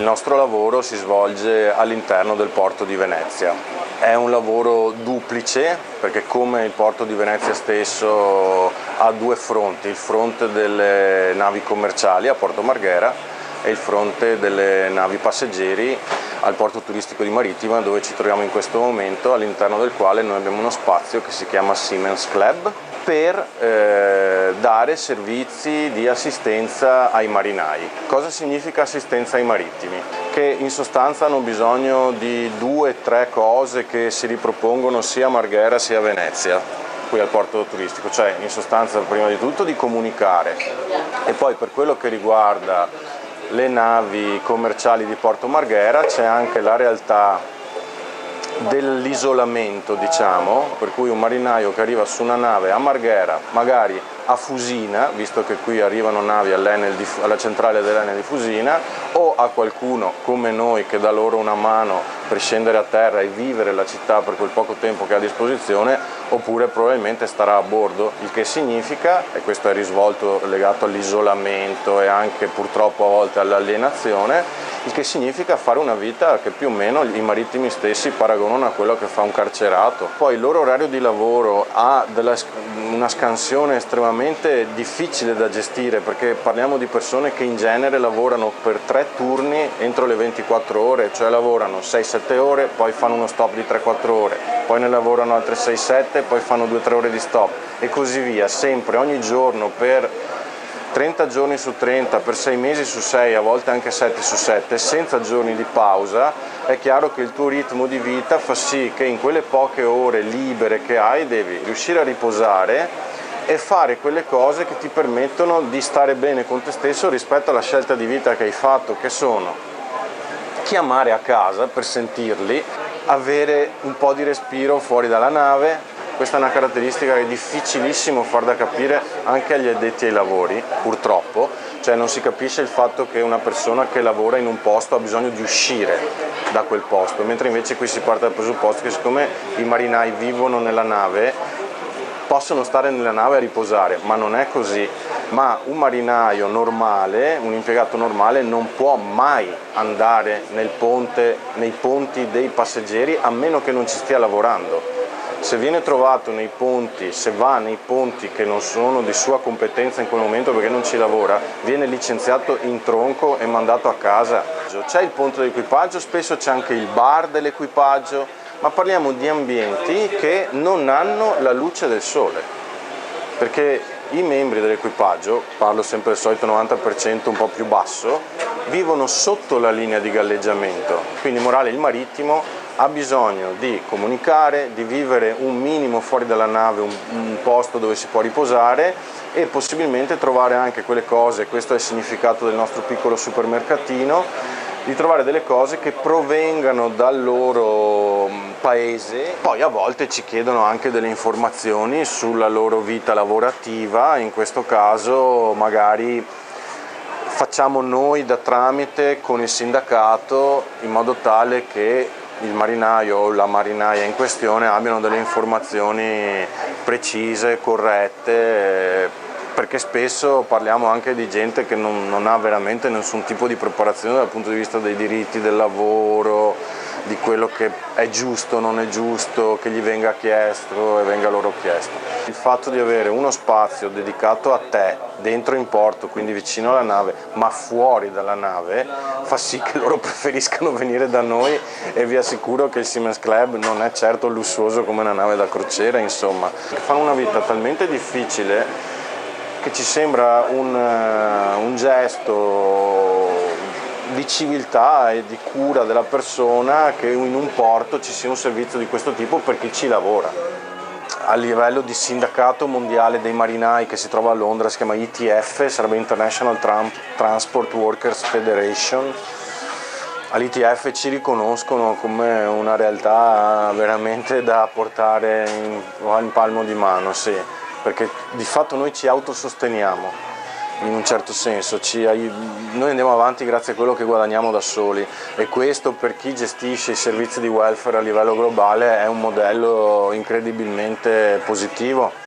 nostro lavoro si svolge all'interno del porto di Venezia. È un lavoro duplice perché, come il porto di Venezia stesso, ha due fronti: il fronte delle navi commerciali a Porto Marghera e il fronte delle navi passeggeri al porto turistico di Marittima, dove ci troviamo in questo momento, all'interno del quale noi abbiamo uno spazio che si chiama Siemens Club per dare servizi di assistenza ai marinai. Cosa significa assistenza ai marittimi? Che in sostanza hanno bisogno di 2 o 3 cose che si ripropongono sia a Marghera sia a Venezia, qui al porto turistico, cioè in sostanza prima di tutto di comunicare, e poi per quello che riguarda le navi commerciali di Porto Marghera c'è anche la realtà dell'isolamento, diciamo, per cui un marinaio che arriva su una nave a Marghera, magari a Fusina, visto che qui arrivano navi alla centrale dell'Enel di Fusina, o a qualcuno come noi che dà loro una mano per scendere a terra e vivere la città per quel poco tempo che ha a disposizione, oppure probabilmente starà a bordo, il che significa, e questo è il risvolto legato all'isolamento e anche purtroppo a volte all'alienazione, il che significa fare una vita che più o meno i marittimi stessi paragonano a quello che fa un carcerato. Poi il loro orario di lavoro ha una scansione estremamente difficile da gestire, perché parliamo di persone che in genere lavorano per 3 turni entro le 24 ore, cioè lavorano 6-7 ore, poi fanno uno stop di 3-4 ore, poi ne lavorano altre 6-7, poi fanno 2-3 ore di stop e così via, sempre, ogni giorno, per 30 giorni su 30, per 6 mesi su 6, a volte anche 7 su 7, senza giorni di pausa. È chiaro che il tuo ritmo di vita fa sì che in quelle poche ore libere che hai devi riuscire a riposare e fare quelle cose che ti permettono di stare bene con te stesso rispetto alla scelta di vita che hai fatto, che sono chiamare a casa per sentirli, avere un po' di respiro fuori dalla nave. Questa è una caratteristica che è difficilissimo far da capire anche agli addetti ai lavori, purtroppo, cioè non si capisce il fatto che una persona che lavora in un posto ha bisogno di uscire da quel posto, mentre invece qui si parte dal presupposto che siccome i marinai vivono nella nave, possono stare nella nave a riposare, ma non è così. Ma un marinaio normale, un impiegato normale, non può mai andare nei ponti dei passeggeri a meno che non ci stia lavorando. Se viene trovato nei ponti, se va nei ponti che non sono di sua competenza in quel momento perché non ci lavora, viene licenziato in tronco e mandato a casa. C'è il ponte dell'equipaggio, spesso c'è anche il bar dell'equipaggio, ma parliamo di ambienti che non hanno la luce del sole, perché i membri dell'equipaggio, parlo sempre del solito 90% un po' più basso, vivono sotto la linea di galleggiamento, quindi morale il marittimo ha bisogno di comunicare, di vivere un minimo fuori dalla nave, un posto dove si può riposare e possibilmente trovare anche quelle cose, questo è il significato del nostro piccolo supermercatino, di trovare delle cose che provengano dal loro paese. Poi a volte ci chiedono anche delle informazioni sulla loro vita lavorativa, in questo caso magari facciamo noi da tramite con il sindacato in modo tale che il marinaio o la marinaia in questione abbiano delle informazioni precise, corrette, perché spesso parliamo anche di gente che non ha veramente nessun tipo di preparazione dal punto di vista dei diritti del lavoro, di quello che è giusto o non è giusto, che gli venga chiesto e venga loro chiesto. Il fatto di avere uno spazio dedicato a te, dentro in porto, quindi vicino alla nave, ma fuori dalla nave, fa sì che loro preferiscano venire da noi e vi assicuro che il Siemens Club non è certo lussuoso come una nave da crociera, insomma. Fanno una vita talmente difficile che ci sembra un gesto di civiltà e di cura della persona che in un porto ci sia un servizio di questo tipo per chi ci lavora. A livello di sindacato mondiale dei marinai che si trova a Londra, si chiama ITF, sarebbe International Transport Workers Federation. All'ITF ci riconoscono come una realtà veramente da portare in palmo di mano, sì, perché di fatto noi ci autososteniamo. In un certo senso, noi andiamo avanti grazie a quello che guadagniamo da soli e questo per chi gestisce i servizi di welfare a livello globale è un modello incredibilmente positivo.